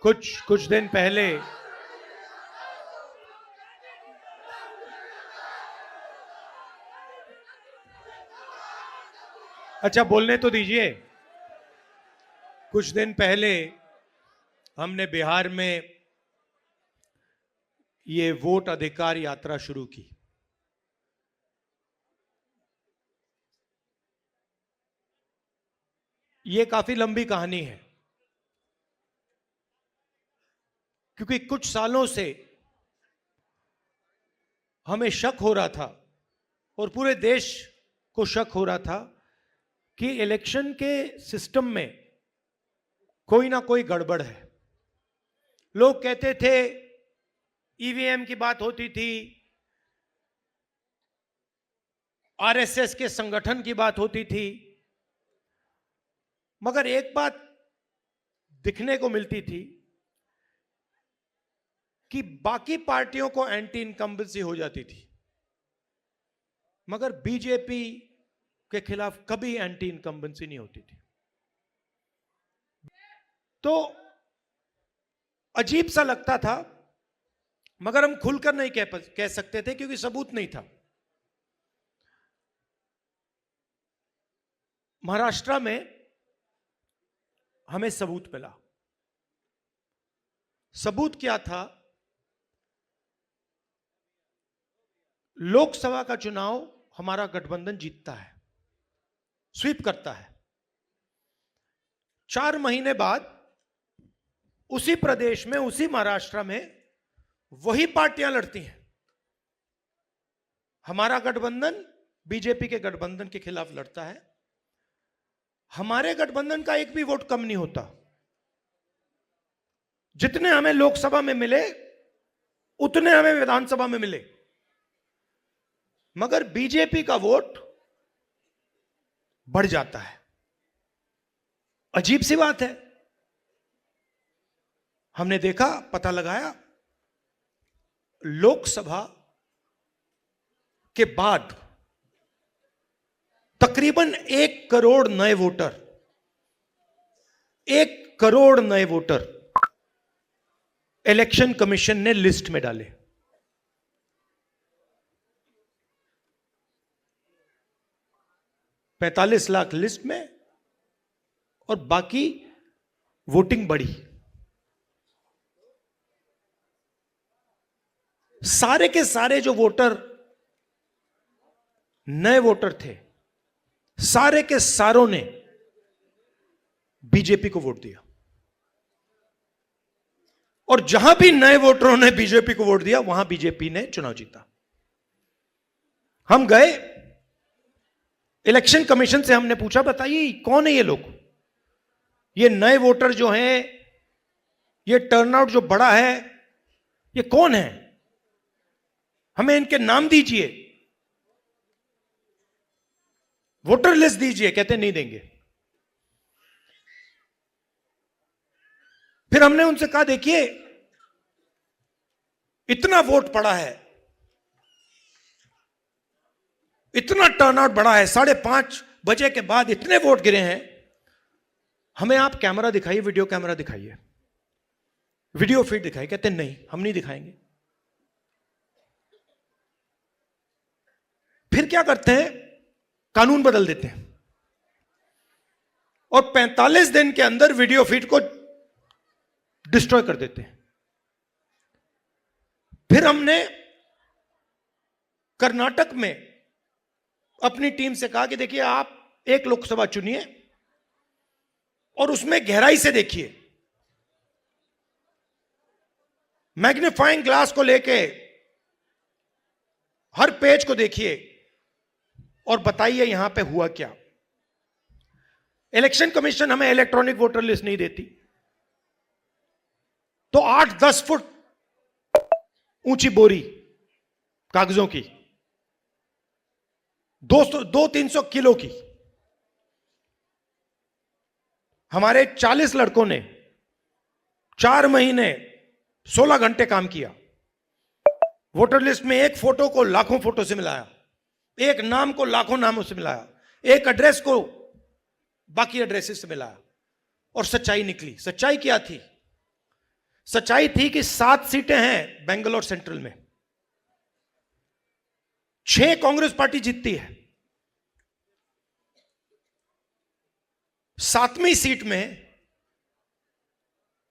कुछ दिन पहले अच्छा बोलने तो दीजिए। कुछ दिन पहले हमने बिहार में ये वोट अधिकार यात्रा शुरू की। ये काफी लंबी कहानी है, क्योंकि कुछ सालों से हमें शक हो रहा था और पूरे देश को शक हो रहा था कि इलेक्शन के सिस्टम में कोई ना कोई गड़बड़ है। लोग कहते थे ईवीएम की बात होती थी, आरएसएस के संगठन की बात होती थी, मगर एक बात दिखने को मिलती थी कि बाकी पार्टियों को एंटी इनकम्बेंसी हो जाती थी, मगर बीजेपी के खिलाफ कभी एंटी इनकम्बेंसी नहीं होती थी। तो अजीब सा लगता था, मगर हम खुलकर नहीं कह सकते थे क्योंकि सबूत नहीं था। महाराष्ट्र में हमें सबूत मिला। सबूत क्या था? लोकसभा का चुनाव हमारा गठबंधन जीतता है, स्वीप करता है। 4 महीने बाद उसी प्रदेश में, उसी महाराष्ट्र में वही पार्टियां लड़ती हैं। हमारा गठबंधन बीजेपी के गठबंधन के खिलाफ लड़ता है। हमारे गठबंधन का एक भी वोट कम नहीं होता। जितने हमें लोकसभा में मिले उतने हमें विधानसभा में मिले, मगर बीजेपी का वोट बढ़ जाता है। अजीब सी बात है। हमने देखा, पता लगाया, लोकसभा के बाद तकरीबन 1 करोड़ नए वोटर, 1 करोड़ नए वोटर इलेक्शन कमीशन ने लिस्ट में डाले। $45 लाख लिस्ट में और बाकी वोटिंग बढ़ी। सारे के सारे जो वोटर नए वोटर थे, सारे के सारों ने बीजेपी को वोट दिया। और जहां भी नए वोटरों ने बीजेपी को वोट दिया वहां बीजेपी ने चुनाव जीता। हम गए इलेक्शन कमीशन से, हमने पूछा बताइए कौन है ये लोग, ये नए वोटर जो हैं, ये टर्नआउट जो बड़ा है, ये कौन है, हमें इनके नाम दीजिए, वोटर लिस्ट दीजिए। कहते नहीं देंगे। फिर हमने उनसे कहा देखिए इतना वोट पड़ा है, इतना टर्नआउट बढ़ा है, 5:30 बजे के बाद इतने वोट गिरे हैं, हमें आप कैमरा दिखाइए, वीडियो कैमरा दिखाइए, वीडियो फीड दिखाइए। कहते नहीं, हम नहीं दिखाएंगे। फिर क्या करते हैं, कानून बदल देते हैं और 45 दिन के अंदर वीडियो फीड को डिस्ट्रॉय कर देते हैं। फिर हमने कर्नाटक में अपनी टीम से कहा कि देखिए आप एक लोकसभा चुनिए और उसमें गहराई से देखिए, मैग्नीफाइंग ग्लास को लेके हर पेज को देखिए और बताइए यहां पे हुआ क्या। इलेक्शन कमीशन हमें इलेक्ट्रॉनिक वोटर लिस्ट नहीं देती, तो 8-10 फुट ऊंची बोरी कागजों की, 200-300 किलो की, हमारे 40 लड़कों ने 4 महीने 16 घंटे काम किया। वोटर लिस्ट में एक फोटो को लाखों फोटो से मिलाया, एक नाम को लाखों नामों से मिलाया, एक एड्रेस को बाकी एड्रेसेस से मिलाया और सच्चाई निकली। सच्चाई क्या थी? सच्चाई थी कि 7 सीटें हैं बेंगलोर सेंट्रल में, 6 कांग्रेस पार्टी जीतती है। 7वीं सीट में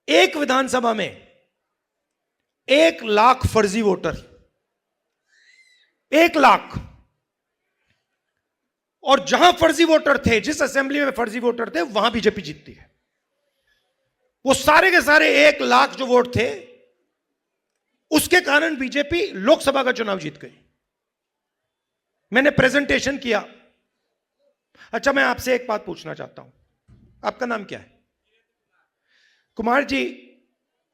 एक विधानसभा में 1 लाख फर्जी वोटर, 1 लाख। और जहां फर्जी वोटर थे, जिस असेंबली में फर्जी वोटर थे, वहां बीजेपी जीतती है। वो सारे के सारे 1 लाख जो वोट थे, उसके कारण बीजेपी लोकसभा का चुनाव जीत गई। मैंने प्रेजेंटेशन किया। अच्छा, मैं आपसे एक बात पूछना चाहता हूं, आपका नाम क्या है? कुमार जी,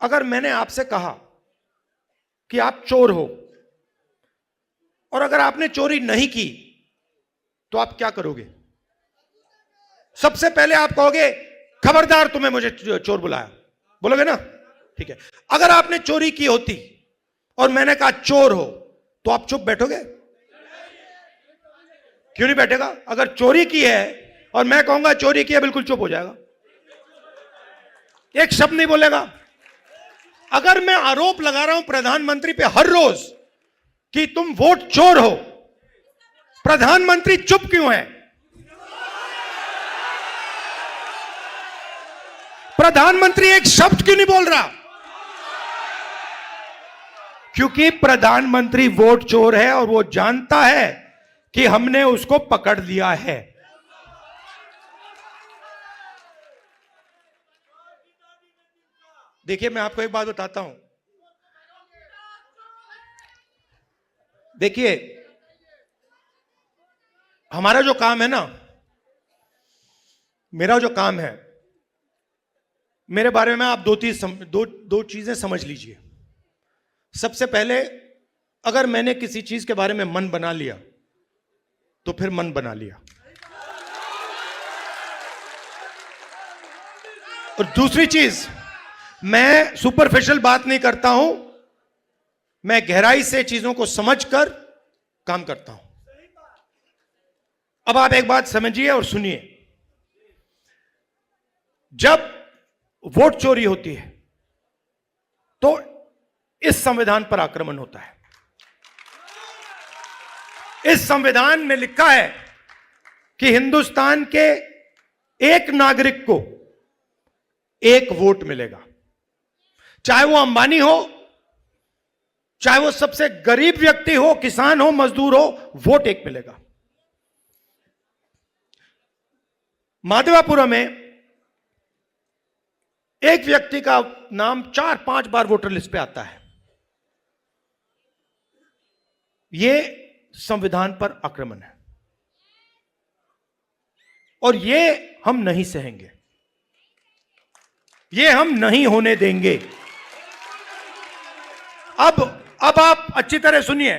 अगर मैंने आपसे कहा कि आप चोर हो, और अगर आपने चोरी नहीं की, तो आप क्या करोगे? सबसे पहले आप कहोगे खबरदार, तुम्हें मुझे चोर बुलाया, बोलोगे ना? ठीक है। अगर आपने चोरी की होती और मैंने कहा चोर हो, तो आप चुप बैठोगे? क्यों नहीं बैठेगा? अगर चोरी की है और मैं कहूंगा चोरी की है, बिल्कुल चुप हो जाएगा, एक शब्द नहीं बोलेगा। अगर मैं आरोप लगा रहा हूं प्रधानमंत्री पे हर रोज कि तुम वोट चोर हो, प्रधानमंत्री चुप क्यों है? प्रधानमंत्री एक शब्द क्यों नहीं बोल रहा? क्योंकि प्रधानमंत्री वोट चोर है और वो जानता है कि हमने उसको पकड़ लिया है। देखिए, मैं आपको एक बात बताता हूं। देखिए, हमारा जो काम है ना, मेरा जो काम है, मेरे बारे में आप दो चीजें समझ लीजिए। सबसे पहले, अगर मैंने किसी चीज के बारे में मन बना लिया, तो फिर मन बना लिया। और दूसरी चीज, मैं सुपरफिशियल बात नहीं करता हूं, मैं गहराई से चीजों को समझकर काम करता हूं। अब आप एक बात समझिए और सुनिए। जब वोट चोरी होती है, तो इस संविधान पर आक्रमण होता है। इस संविधान में लिखा है कि हिंदुस्तान के एक नागरिक को 1 वोट मिलेगा, चाहे वो अंबानी हो, चाहे वो सबसे गरीब व्यक्ति हो, किसान हो, मजदूर हो, वोट 1 मिलेगा। माधवापुरम में एक व्यक्ति का नाम 4-5 बार वोटर लिस्ट पे आता है। यह संविधान पर आक्रमण है और यह हम नहीं सहेंगे, यह हम नहीं होने देंगे। अब आप अच्छी तरह सुनिए।